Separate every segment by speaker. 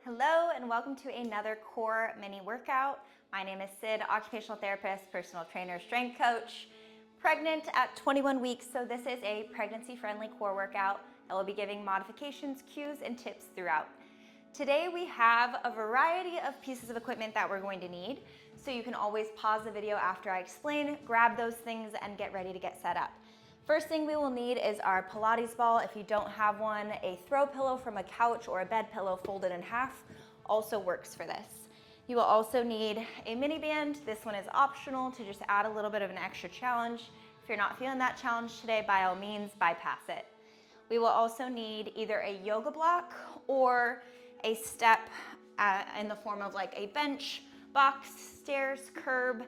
Speaker 1: Hello and welcome to another core mini workout. My name is Sid, occupational therapist, personal trainer, strength coach, pregnant at 21 weeks. So this is a pregnancy-friendly core workout that will be giving modifications, cues, and tips throughout. Today we have a variety of pieces of equipment that we're going to need. So you can always pause the video after I explain, grab those things, and get ready to get set up. First thing we will need is our Pilates ball. If you don't have one, a throw pillow from a couch or a bed pillow folded in half also works for this. You will also need a mini band. This one is optional to just add a little bit of an extra challenge. If you're not feeling that challenge today, by all means, bypass it. We will also need either a yoga block or a step in the form of like a bench, box, stairs, curb,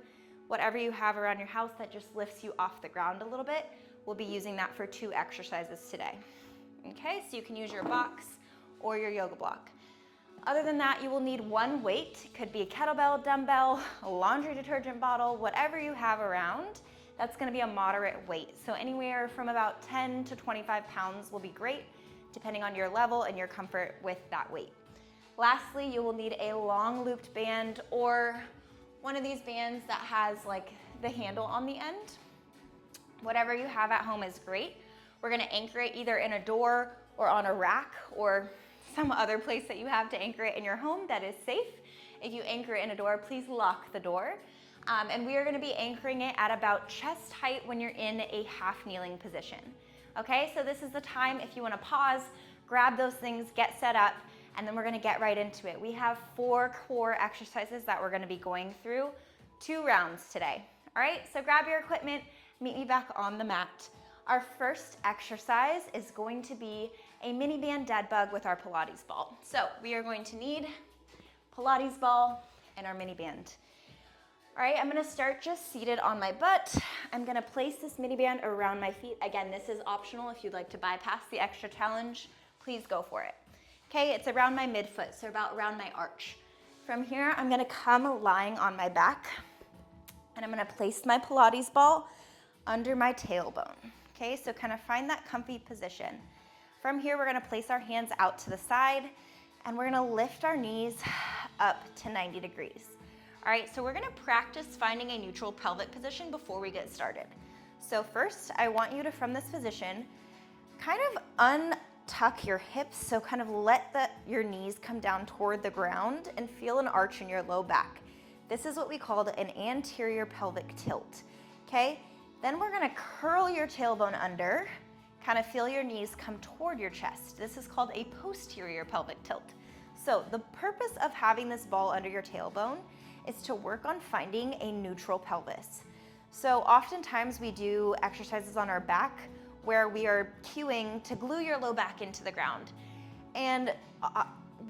Speaker 1: whatever you have around your house that just lifts you off the ground a little bit. We'll be using that for 2 exercises today. Okay, so you can use your box or your yoga block. Other than that, you will need one weight. It could be a kettlebell, dumbbell, a laundry detergent bottle, whatever you have around. That's gonna be a moderate weight. So anywhere from about 10 to 25 pounds will be great, depending on your level and your comfort with that weight. Lastly, you will need a long looped band or one of these bands that has like the handle on the end. Whatever you have at home is great. We're gonna anchor it either in a door or on a rack or some other place that you have to anchor it in your home that is safe. If you anchor it in a door, please lock the door. And we are gonna be anchoring it at about chest height when you're in a half kneeling position. Okay, so this is the time if you wanna pause, grab those things, get set up, and then we're gonna get right into it. We have 4 core exercises that we're gonna be going through, 2 rounds today. All right, so grab your equipment, meet me back on the mat. Our first exercise is going to be a mini band dead bug with our Pilates ball. So we are going to need Pilates ball and our mini band. All right, I'm gonna start just seated on my butt. I'm gonna place this mini band around my feet. Again, this is optional. If you'd like to bypass the extra challenge, please go for it. Okay, it's around my midfoot, so about around my arch. From here, I'm gonna come lying on my back and I'm gonna place my Pilates ball under my tailbone. Okay, so kind of find that comfy position. From here, we're gonna place our hands out to the side and we're gonna lift our knees up to 90 degrees. All right, so we're gonna practice finding a neutral pelvic position before we get started. So first, I want you to, from this position, kind of untuck your hips, so kind of let your knees come down toward the ground and feel an arch in your low back. This is what we call an anterior pelvic tilt, okay? Then we're gonna curl your tailbone under, kind of feel your knees come toward your chest. This is called a posterior pelvic tilt. So the purpose of having this ball under your tailbone is to work on finding a neutral pelvis. So oftentimes we do exercises on our back where we are cueing to glue your low back into the ground. And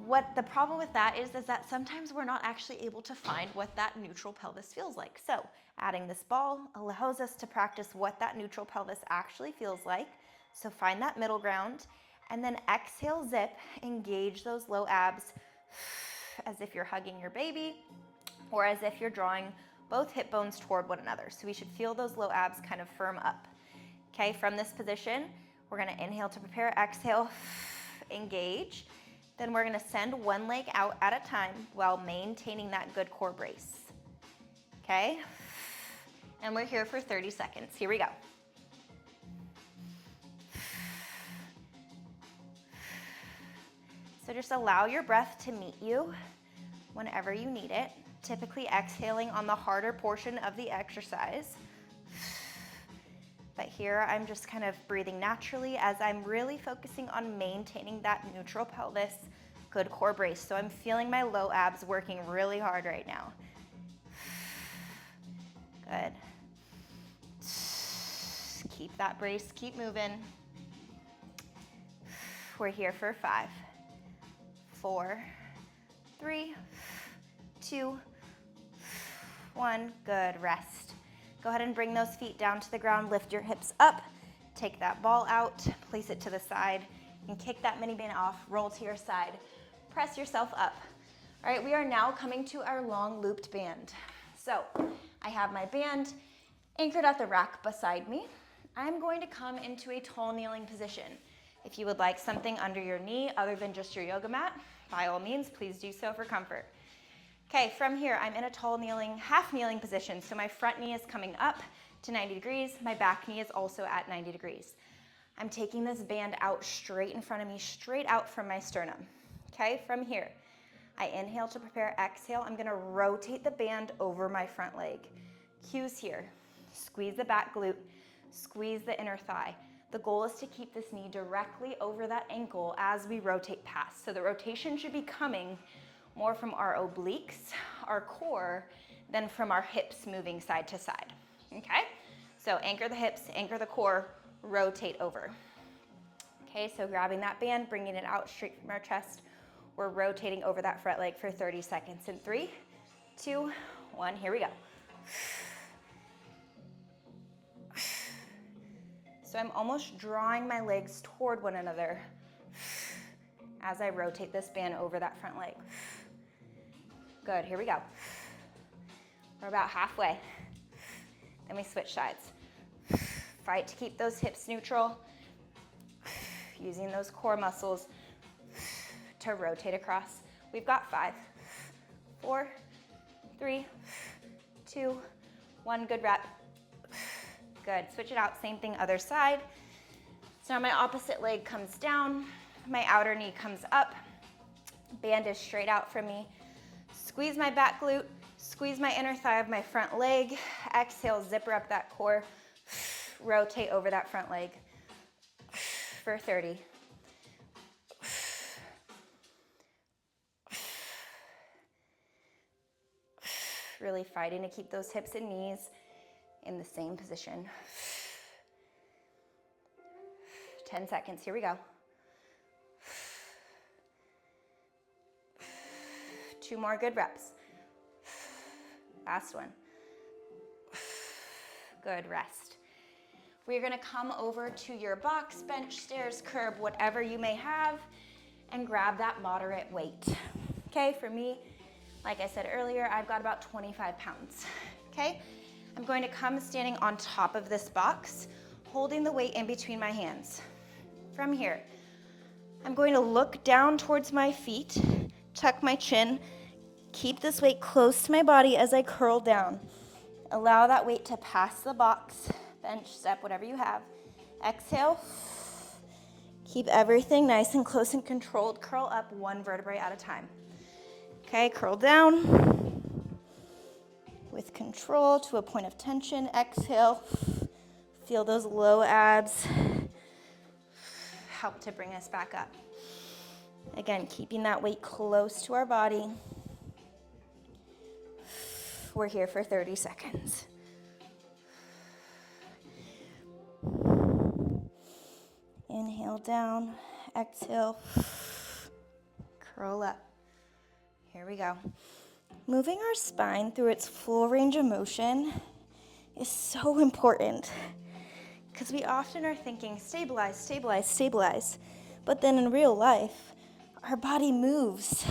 Speaker 1: what the problem with that is that sometimes we're not actually able to find what that neutral pelvis feels like. So adding this ball allows us to practice what that neutral pelvis actually feels like. So find that middle ground and then exhale, zip, engage those low abs as if you're hugging your baby or as if you're drawing both hip bones toward one another. So we should feel those low abs kind of firm up. Okay, from this position, we're gonna inhale to prepare, exhale, engage. Then we're gonna send one leg out at a time while maintaining that good core brace. Okay? And we're here for 30 seconds. Here we go. So just allow your breath to meet you whenever you need it, typically exhaling on the harder portion of the exercise. But here I'm just kind of breathing naturally as I'm really focusing on maintaining that neutral pelvis, good core brace. So I'm feeling my low abs working really hard right now. Good. Keep that brace, keep moving. We're here for 5, 4, 3, 2, 1. Good, rest. Go ahead and bring those feet down to the ground, lift your hips up, take that ball out, place it to the side, and kick that mini band off, roll to your side, press yourself up. All right, we are now coming to our long looped band. So I have my band anchored at the rack beside me. I'm going to come into a tall kneeling position. If you would like something under your knee other than just your yoga mat, by all means, please do so for comfort. Okay, from here, I'm in a tall kneeling, half kneeling position. So my front knee is coming up to 90 degrees. My back knee is also at 90 degrees. I'm taking this band out straight in front of me, straight out from my sternum. Okay, from here, I inhale to prepare, exhale. I'm gonna rotate the band over my front leg. Cues here, squeeze the back glute, squeeze the inner thigh. The goal is to keep this knee directly over that ankle as we rotate past. So the rotation should be coming more from our obliques, our core, than from our hips moving side to side, okay? So anchor the hips, anchor the core, rotate over. Okay, so grabbing that band, bringing it out straight from our chest. We're rotating over that front leg for 30 seconds. In 3, 2, 1, here we go. So I'm almost drawing my legs toward one another as I rotate this band over that front leg. Good, here we go. We're about halfway. Then we switch sides. Fight to keep those hips neutral, using those core muscles to rotate across. We've got 5, 4, 3, 2, 1, good rep. Good, switch it out, same thing, other side. So now my opposite leg comes down, my outer knee comes up, band is straight out from me. Squeeze my back glute, squeeze my inner thigh of my front leg. Exhale, zipper up that core, rotate over that front leg for 30. Really fighting to keep those hips and knees in the same position. 10 seconds, here we go. 2 more good reps. Last one. Good, rest. We're gonna come over to your box, bench, stairs, curb, whatever you may have, and grab that moderate weight. Okay, for me, like I said earlier, I've got about 25 pounds, okay? I'm going to come standing on top of this box, holding the weight in between my hands. From here, I'm going to look down towards my feet, tuck my chin, keep this weight close to my body as I curl down. Allow that weight to pass the box, bench, step, whatever you have. Exhale. Keep everything nice and close and controlled. Curl up 1 vertebrae at a time. Okay, curl down. With control to a point of tension. Exhale. Feel those low abs help to bring us back up. Again, keeping that weight close to our body. We're here for 30 seconds. Inhale down, exhale, curl up. Here we go. Moving our spine through its full range of motion is so important because we often are thinking stabilize, stabilize, stabilize. But then in real life, our body moves.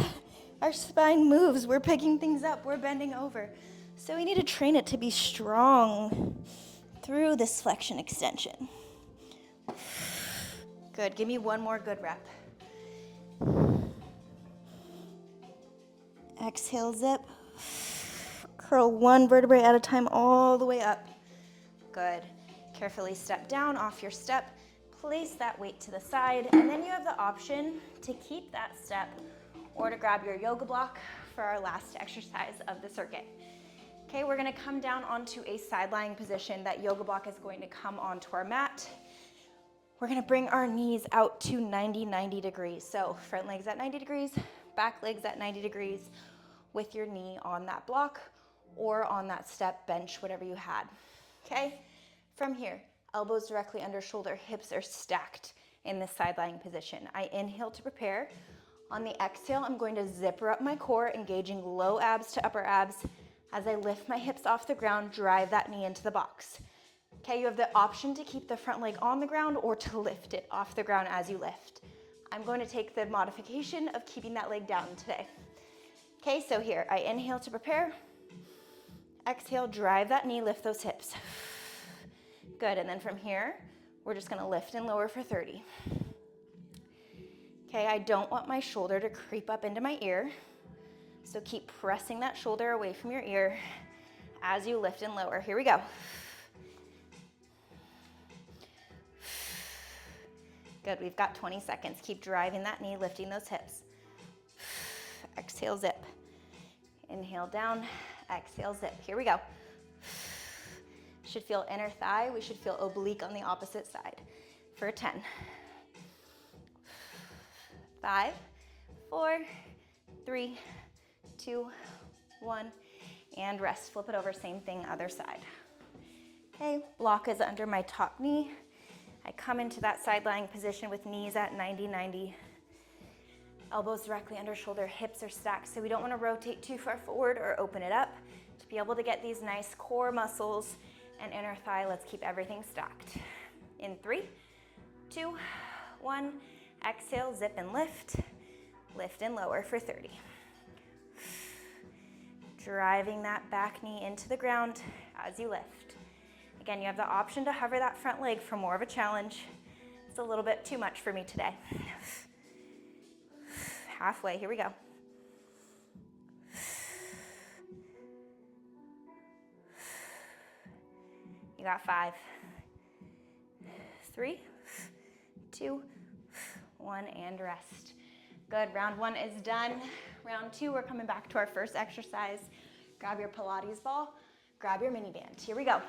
Speaker 1: Our spine moves. We're picking things up. We're bending over. So we need to train it to be strong through this flexion extension. Good. Give me 1 more good rep. Exhale, zip. Curl 1 vertebrae at a time all the way up. Good. Carefully step down off your step. Place that weight to the side, and then you have the option to keep that step or to grab your yoga block for our last exercise of the circuit. Okay, we're gonna come down onto a side lying position. That yoga block is going to come onto our mat. We're gonna bring our knees out to 90 degrees. So front legs at 90 degrees, back legs at 90 degrees with your knee on that block or on that step, bench, whatever you had, okay? From here, elbows directly under shoulder, hips are stacked in this side lying position. I inhale to prepare. On the exhale, I'm going to zipper up my core, engaging low abs to upper abs. As I lift my hips off the ground, drive that knee into the box. Okay, you have the option to keep the front leg on the ground or to lift it off the ground as you lift. I'm going to take the modification of keeping that leg down today. Okay, so here, I inhale to prepare. Exhale, drive that knee, lift those hips. Good, and then from here, we're just gonna lift and lower for 30. Okay, I don't want my shoulder to creep up into my ear, so keep pressing that shoulder away from your ear as you lift and lower. Here we go. Good, we've got 20 seconds. Keep driving that knee, lifting those hips. Exhale, zip. Inhale down, exhale, zip. Here we go. Should feel inner thigh. We should feel oblique on the opposite side for 10. 5, 4, 3, 2, 1, and rest. Flip it over, same thing, other side. Okay, block is under my top knee. I come into that side lying position with knees at 90-90. Elbows directly under shoulder, hips are stacked, so we don't want to rotate too far forward or open it up. To be able to get these nice core muscles and inner thigh, let's keep everything stacked. In 3, 2, 1, exhale, zip and lift. Lift and lower for 30. Driving that back knee into the ground as you lift. Again, you have the option to hover that front leg for more of a challenge. It's a little bit too much for me today. Halfway, here we go. You got 5, 3, 2, 1, and rest. Good, round 1 is done. Round 2, we're coming back to our first exercise. Grab your Pilates ball, grab your mini band. Here we go.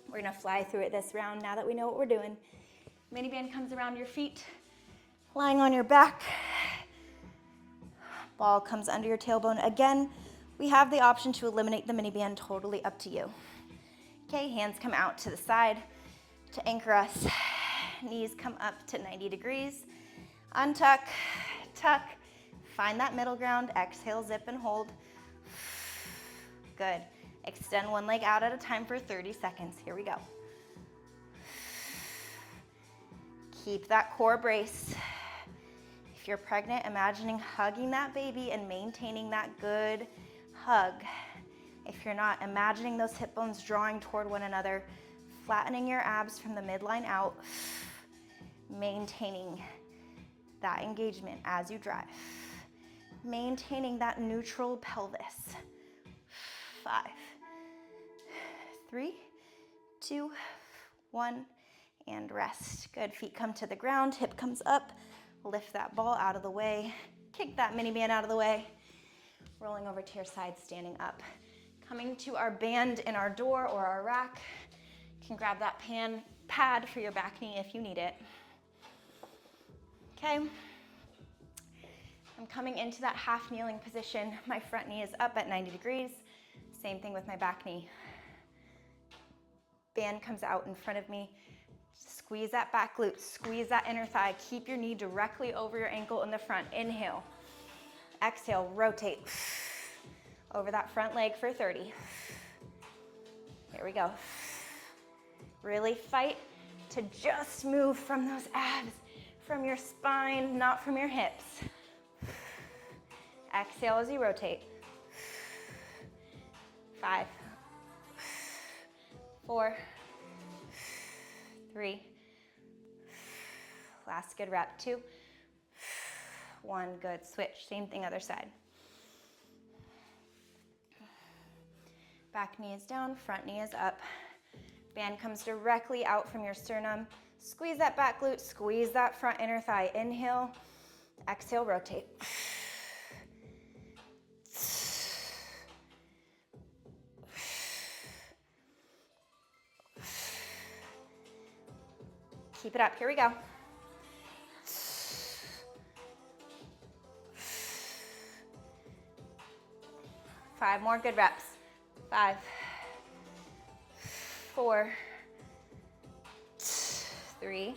Speaker 1: We're gonna fly through it this round now that we know what we're doing. Mini band comes around your feet, lying on your back. Ball comes under your tailbone. Again, we have the option to eliminate the mini band, totally up to you. Okay, hands come out to the side to anchor us. Knees come up to 90 degrees. Untuck, tuck, find that middle ground. Exhale, zip and hold. Good. Extend one leg out at a time for 30 seconds. Here we go. Keep that core brace. If you're pregnant, imagining hugging that baby and maintaining that good hug. If you're not, imagining those hip bones drawing toward one another, flattening your abs from the midline out, maintaining that engagement as you drive. Maintaining that neutral pelvis. 5, 3, 2, 1, and rest. Good, feet come to the ground, hip comes up, lift that ball out of the way, kick that mini band out of the way, rolling over to your side, standing up. Coming to our band in our door or our rack. You can grab that pad for your back knee if you need it. Okay. I'm coming into that half kneeling position. My front knee is up at 90 degrees. Same thing with my back knee. Band comes out in front of me. Squeeze that back glute, squeeze that inner thigh. Keep your knee directly over your ankle in the front. Inhale. Exhale, rotate. Over that front leg for 30. Here we go. Really fight to just move from those abs, from your spine, not from your hips. Exhale as you rotate. 5, 4, 3. Last good rep. 2, 1. Good. Switch. Same thing, other side. Back knee is down, front knee is up. Band comes directly out from your sternum. Squeeze that back glute, squeeze that front inner thigh. Inhale, exhale, rotate. Keep it up, here we go. 5 more good reps. 5, 4, 3,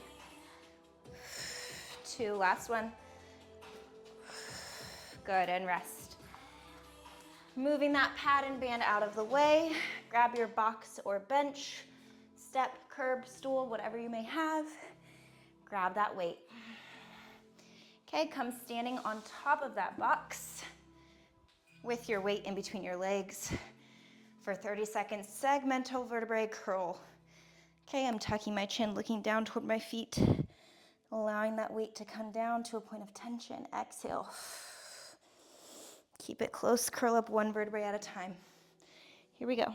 Speaker 1: 2, last one. Good, and rest. Moving that pad and band out of the way. Grab your box or bench, step, curb, stool, whatever you may have. Grab that weight. Okay, come standing on top of that box with your weight in between your legs. For 30 seconds, segmental vertebrae curl. Okay, I'm tucking my chin, looking down toward my feet. allowing that weight to come down to a point of tension. Exhale. Keep it close, curl up one vertebrae at a time. Here we go.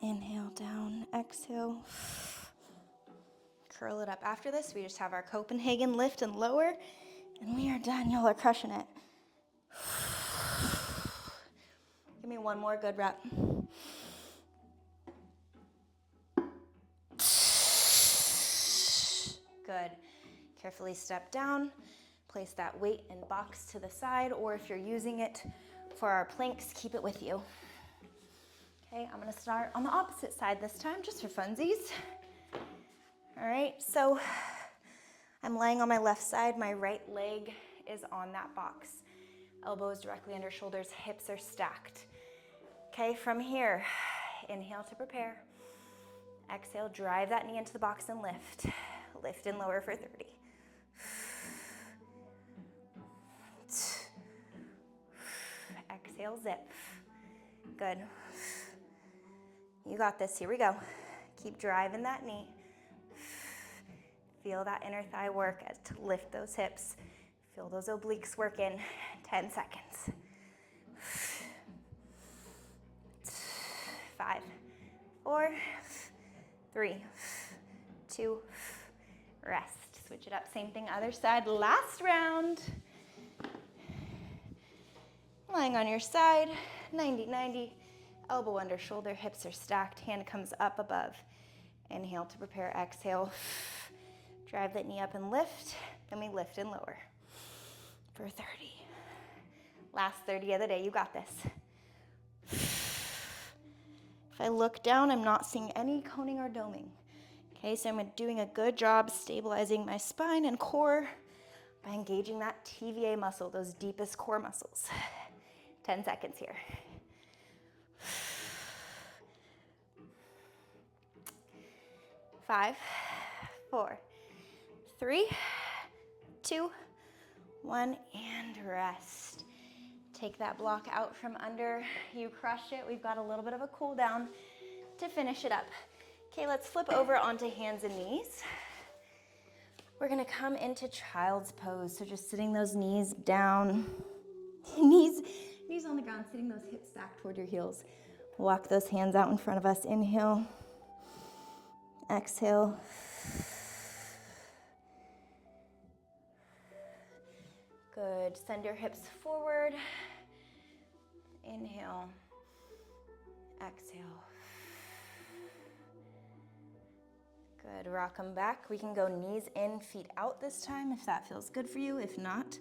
Speaker 1: Inhale down, exhale. Curl it up. After this, we just have our Copenhagen lift and lower, and we are done. Y'all are crushing it. Give me one more good rep. Good. Carefully step down. Place that weight and box to the side, or if you're using it for our planks, keep it with you. Okay, I'm gonna start on the opposite side this time, just for funsies. All right, so I'm laying on my left side, my right leg is on that box. Elbows directly under shoulders, hips are stacked. Okay, from here, inhale to prepare. Exhale, drive that knee into the box and lift. Lift and lower for 30. Exhale, zip. Good. You got this, here we go. Keep driving that knee. Feel that inner thigh work to lift those hips. Feel those obliques working. 10 seconds. 5, 4, 3, 2, rest. Switch it up, same thing, other side. Last round. Lying on your side, 90-90. Elbow under shoulder, hips are stacked, hand comes up above. Inhale to prepare, exhale. Drive that knee up and lift, then we lift and lower for 30. Last 30 of the day, you got this. If I look down, I'm not seeing any coning or doming. Okay, so I'm doing a good job stabilizing my spine and core by engaging that TVA muscle, those deepest core muscles. 10 seconds here. 5, 4, 3, 2, 1, and rest. Take that block out from under. You crushed it. We've got a little bit of a cool down to finish it up. Okay, let's flip over onto hands and knees. We're gonna come into child's pose. So just sitting those knees down, knees on the ground, sitting those hips back toward your heels. Walk those hands out in front of us. Inhale, exhale. Good, send your hips forward. Inhale, exhale. Good, rock them back. We can go knees in, feet out this time if that feels good for you. If not,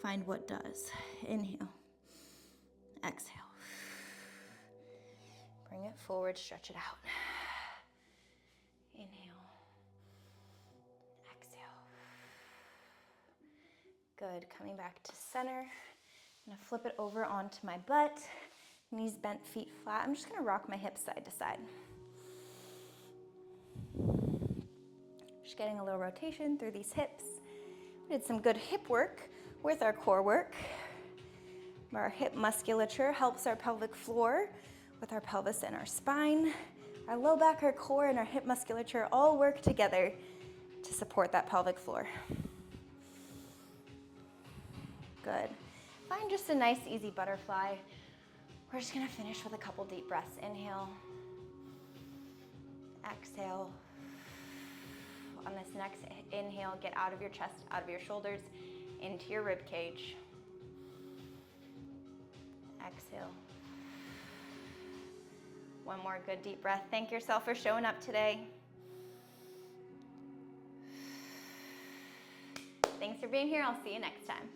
Speaker 1: find what does. Inhale, exhale. Bring it forward, stretch it out. Inhale, exhale. Good, coming back to center. I'm gonna flip it over onto my butt. Knees bent, feet flat. I'm just gonna rock my hips side to side. Just getting a little rotation through these hips. We did some good hip work with our core work. Our hip musculature helps our pelvic floor with our pelvis and our spine. Our low back, our core, and our hip musculature all work together to support that pelvic floor. Good. Find just a nice, easy butterfly. We're just gonna finish with a couple deep breaths. Inhale, exhale. On this next inhale, get out of your chest, out of your shoulders, into your rib cage. Exhale. One more good deep breath. Thank yourself for showing up today. Thanks for being here. I'll see you next time.